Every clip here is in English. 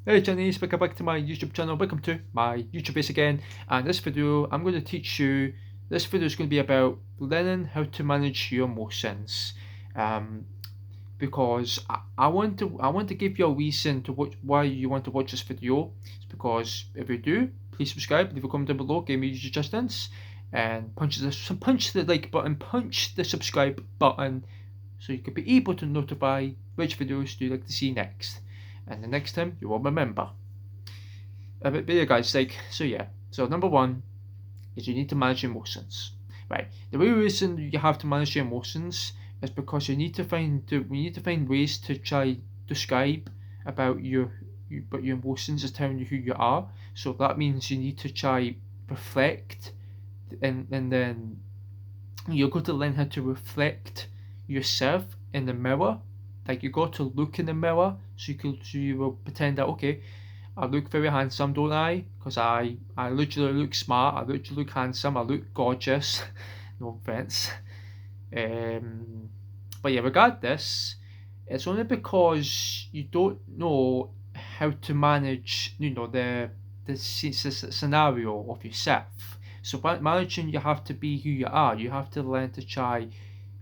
Hey Chinese, welcome back to my YouTube channel. Welcome to my YouTube base again. And this video, I'm going to teach you. This video is going to be about learning how to manage your emotions. Um, because I want to give you a reason to why you want to watch this video. It's because if you do, please subscribe. Leave a comment down below. Give me your suggestions, and punch the like button, punch the subscribe button, so you can be able to notify which videos do you like to see next. And the next time you will remember. But yeah, guys, so number one is you need to manage your emotions. Right. The real reason you have to manage your emotions is because we need to find ways to try describe about but your emotions is telling you who you are. So that means you need to try reflect, and then you're going to learn how to reflect yourself in the mirror. Like you got to look in the mirror, so you will pretend that, okay, I look very handsome, don't I? Because I literally look smart, I literally look handsome, I look gorgeous. No offense. Um, but yeah, regardless, it's only because you don't know how to manage, the scenario of yourself. So by managing, you have to be who you are. You have to learn to try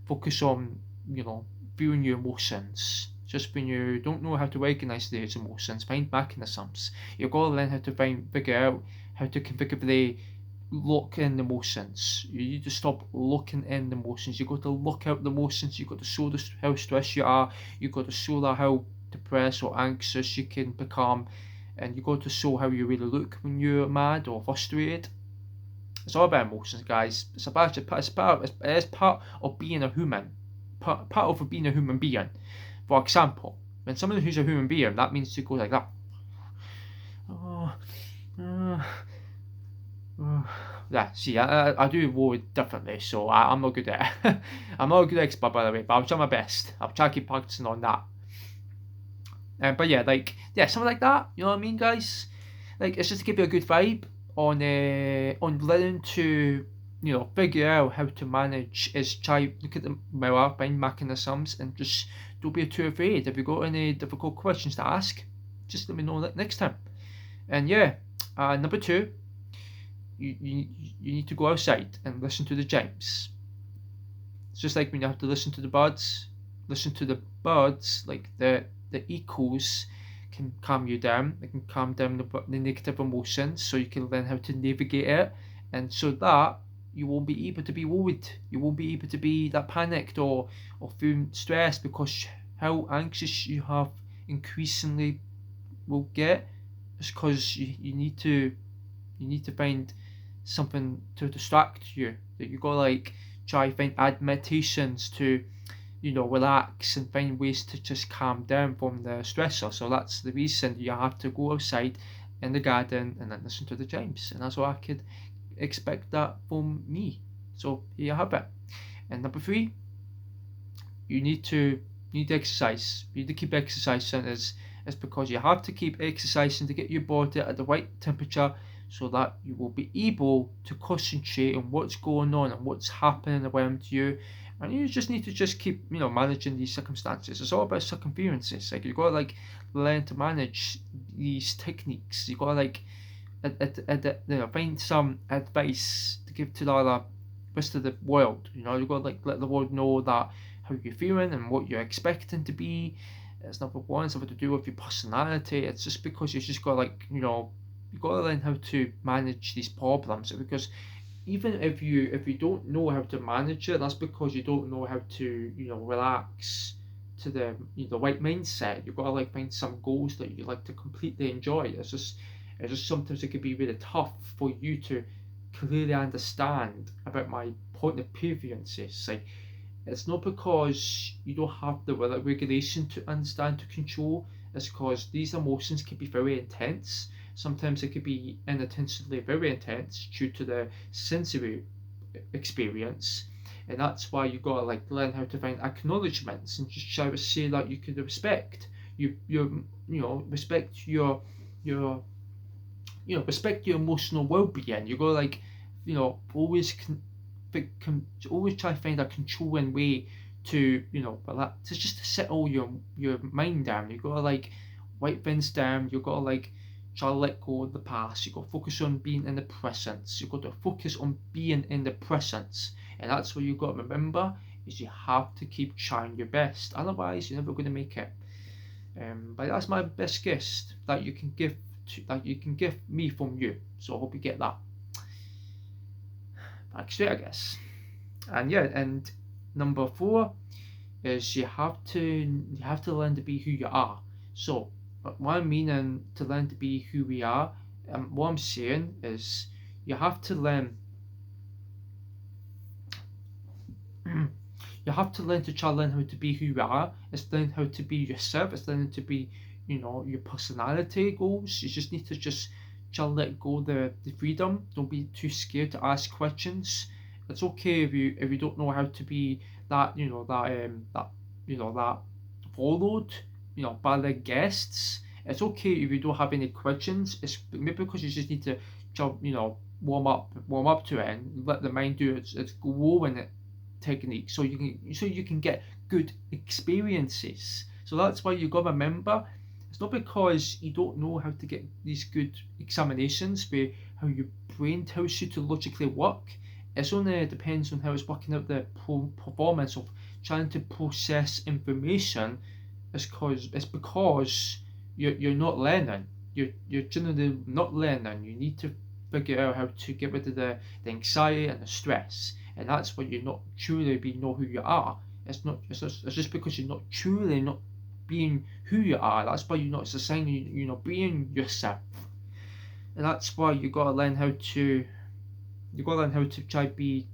focus on, you know, viewing your emotions. Just when you don't know how to recognize these emotions, find mechanisms. You've got to learn how to figure out how to configurably look in the emotions. You need to stop looking in the emotions. You've got to look out the emotions. You've got to show how stressed you are. You've got to show that how depressed or anxious you can become. And you've got to show how you really look when you're mad or frustrated. It's all about emotions, guys. It's part of being a human. Part of being a human being. For example, when someone who's a human being, that means to go like that. Oh, uh, yeah, see, I do word differently, so I'm not good at it. I'm not a good expert, by the way, but I'll try my best. I'll try to keep practicing on that. But yeah, something like that. You know what I mean, guys? Like, it's just to give you a good vibe on learning to, figure out how to manage. Is try look at the mirror, find mechanisms, and just don't be too afraid. If you got any difficult questions to ask, just let me know next time. And yeah, number two, you need to go outside and listen to the chimes. It's just like when you have to listen to the birds, like the echoes can calm you down. It can calm down the negative emotions, so you can learn how to navigate it, and so that you won't be able to be worried. You won't be able to be that panicked or feeling stressed, because how anxious you have increasingly will get is because you need to find something to distract you. That you gotta like try find add meditations to, relax and find ways to just calm down from the stressor. So that's the reason you have to go outside in the garden and then listen to the chimes. And that's what I could expect that from me. So here you have it. And number three, you need to exercise. You need to keep exercising. Is because you have to keep exercising to get your body at the right temperature, so that you will be able to concentrate on what's going on and what's happening around you. And you just need to just keep, managing these circumstances. It's all about circumferences. Like you gotta learn to manage these techniques. You gotta find some advice to give to the rest of the world. You gotta let the world know that how you're feeling and what you're expecting to be. It's number one. It's nothing to do with your personality. It's just because you just gotta you gotta learn how to manage these problems, because even if you don't know how to manage it, that's because you don't know how to relax to the right mindset. You've got to find some goals that you like to completely enjoy. It's just sometimes it can be really tough for you to clearly understand about my point of preferences. Like, it's not because you don't have the regulation to understand, to control. It's because these emotions can be very intense. Sometimes it could be inattentionally very intense due to the sensory experience. And that's why you gotta learn how to find acknowledgements and just try to say that you can respect respect your respect your emotional well-being. You gotta always always try to find a controlling way to relax, to just to settle your mind down. You gotta write things down. You've got to like try to let go of the past. You've got to focus on being in the present. You've got to focus on being in the present. And that's what you've got to remember is you have to keep trying your best. Otherwise, you're never going to make it. But that's my best gift that you can give me from you. So I hope you get that. Back straight, I guess. And yeah, and number 4 is you have to learn to be who you are. So what I mean and to learn to be who we are, what I'm saying is you have to learn you have to learn to try to learn how to be who you are. It's learn how to be yourself. It's learning to be, your personality goals. You just need to just try to let go the freedom. Don't be too scared to ask questions. It's okay if you don't know how to be that that followed by the guests. It's okay if you don't have any questions. It's maybe because you just need to warm up to it and let the mind do its growing technique so you can get good experiences. So that's why you got to remember it's not because you don't know how to get these good examinations where how your brain tells you to logically work. It's only depends on how it's working out the performance of trying to process information. It's because you're not learning. You're generally not learning. You need to figure out how to get rid of the anxiety and the stress, and that's when you're not truly know who you are. It's just because you're not truly not being who you are. That's why you're not. It's a sign you're not being yourself, and that's why you got to learn how to try be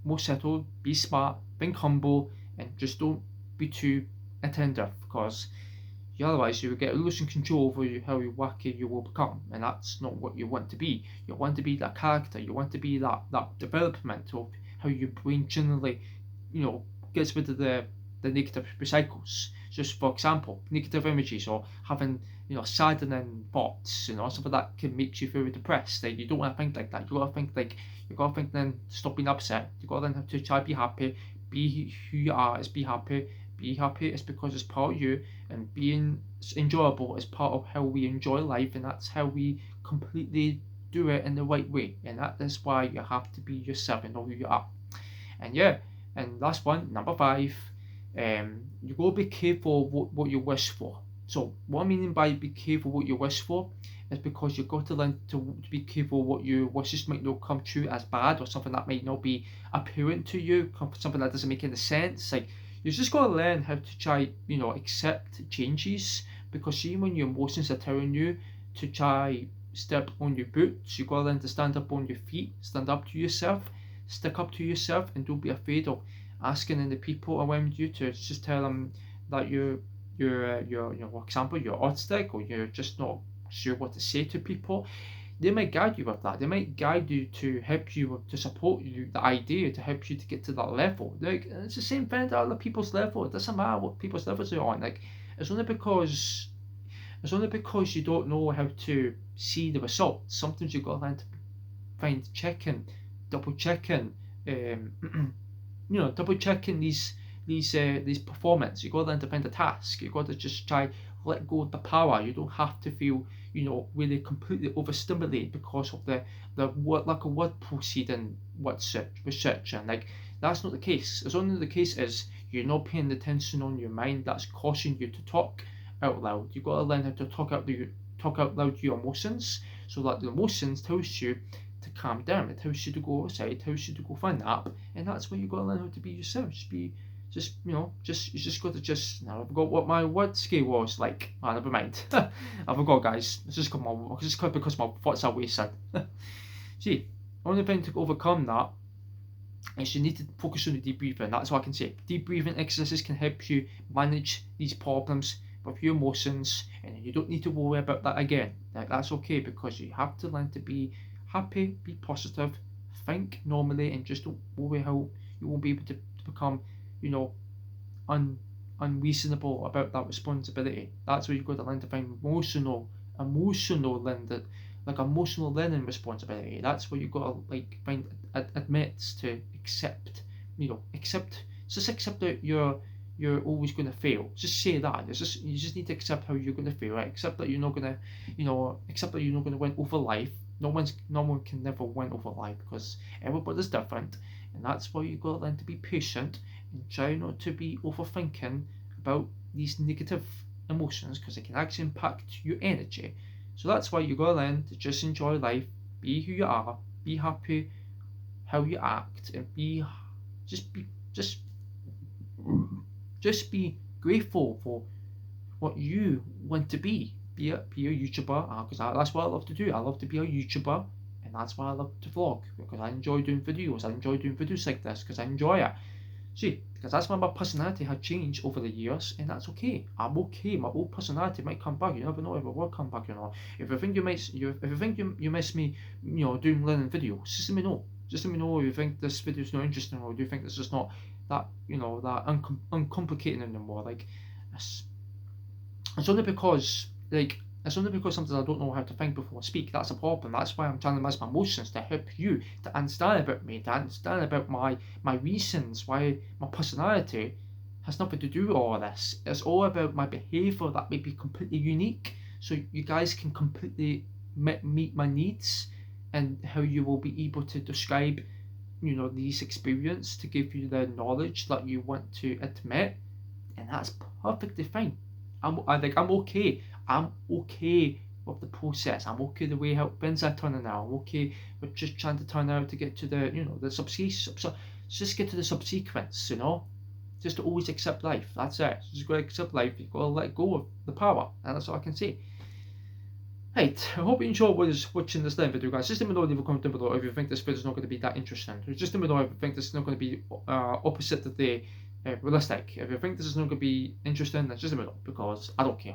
more settled, be smart, think humble, and just don't be too attentive because otherwise you will get losing control over how wacky you will become, and that's not what you want to be. You want to be that character. You want to be that development of how your brain generally gets rid of the negative cycles. Just for example, negative images or having saddening thoughts, something that can make you feel depressed. Like you don't want to think like that. You gotta think then stop being upset. You gotta learn how to try be happy. Be who you are is be happy. Be happy is because it's part of you, and being enjoyable is part of how we enjoy life, and that's how we completely do it in the right way. And that is why you have to be yourself and know who you are. And yeah, and last one, number 5, you gotta be careful what you wish for. So what I mean by be careful what you wish for is because you've got to learn to be careful what your wishes might not come true as bad or something that might not be apparent to you, something that doesn't make any sense. Like you just got to learn how to try, accept changes because see when your emotions are telling you to try step on your boots, you got to learn to stand up on your feet, stand up to yourself, stick up to yourself, and don't be afraid of asking the people around you to just tell them that for example, you're autistic or you're just not sure what to say to people. They might guide you with that. They might guide you to help you to support you the idea to help you to get to that level. Like it's the same thing at other people's level. It doesn't matter what people's levels are on. Like it's only because you don't know how to see the results. Sometimes you've got to learn to find checking, double checking, double checking these performance. You got to learn to find a task. You got to just try let go of the power. You don't have to feel really completely overstimulated because of the lack of word proceeding research, and like that's not the case. It's only the case is you're not paying attention on your mind that's causing you to talk out loud. You got to learn how to talk out loud your emotions, so that the emotions tells you to calm down. It tells you to go outside. It tells you to go for a nap, and that's where you got to learn how to be yourself. You just got to I forgot what my word scale was like. Never mind. I forgot, guys. It's just because my thoughts are wasted. See, only thing to overcome that is you need to focus on the deep breathing. That's what I can say. Deep breathing exercises can help you manage these problems with your emotions, and you don't need to worry about that again. That's okay because you have to learn to be happy, be positive, think normally, and just don't worry how you won't be able to become unreasonable about that responsibility. That's where you've got to learn to find emotional learning, like emotional learning responsibility. That's where you've got to find admits to accept, just accept that you're always going to fail. Just say that. You just need to accept how you're going to fail. Right? Accept that you're not going to, accept that you're not going to win over life. No one can never win over life because everybody's different, and that's why you got to learn to be patient and try not to be overthinking about these negative emotions because it can actually impact your energy. So that's why you got to learn to just enjoy life, be who you are, be happy how you act, and just be just just be grateful for what you want to be a YouTuber, because that's what I love to do. I love to be a YouTuber, and that's why I love to vlog, because I enjoy doing videos. I enjoy doing videos like this because I enjoy it. See, because that's why my personality had changed over the years, and that's okay. I'm okay. My old personality might come back. You never know if it will come back or not. If you think you miss me, doing learning videos, just let me know. Just let me know if you think this video is not interesting, or do you think this is not that that uncomplicated anymore. Like, it's only because sometimes I don't know how to think before I speak. That's a problem. That's why I'm trying to manage my emotions to help you to understand about me, to understand about my reasons, why my personality has nothing to do with all of this. It's all about my behaviour that may be completely unique, so you guys can completely meet my needs, and how you will be able to describe these experience to give you the knowledge that you want to admit, and that's perfectly fine. I'm okay. I'm okay with the process. I'm okay the way how things are turning out. I'm okay with just trying to turn out to get to the the just get to the subsequence. Just to always accept life. That's it. Just gotta accept life. You gotta let go of the power, and that's all I can say. Right, I hope you enjoyed watching this video, guys. Just let me know, leave a comment down below if you think this video is not going to be that interesting. Just let me know if you think this is not going to be opposite of the realistic. If you think this is not going to be interesting, then just let me know, because I don't care.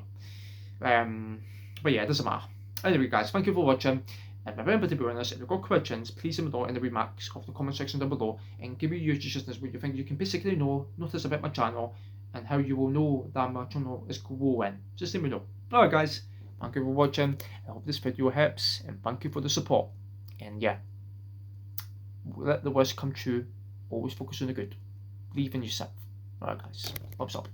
But yeah, it doesn't matter. Anyway, guys, thank you for watching. And remember to be honest, if you've got questions, please let me know in the remarks of the comment section down below, and give me your suggestions what you think you can basically notice about my channel, and how you will know that my channel is growing. Just let me know. Alright, guys. Thank you for watching. I hope this video helps, and thank you for the support. And yeah, let the worst come true. Always focus on the good. Believe in yourself. Alright, guys. Thumbs up.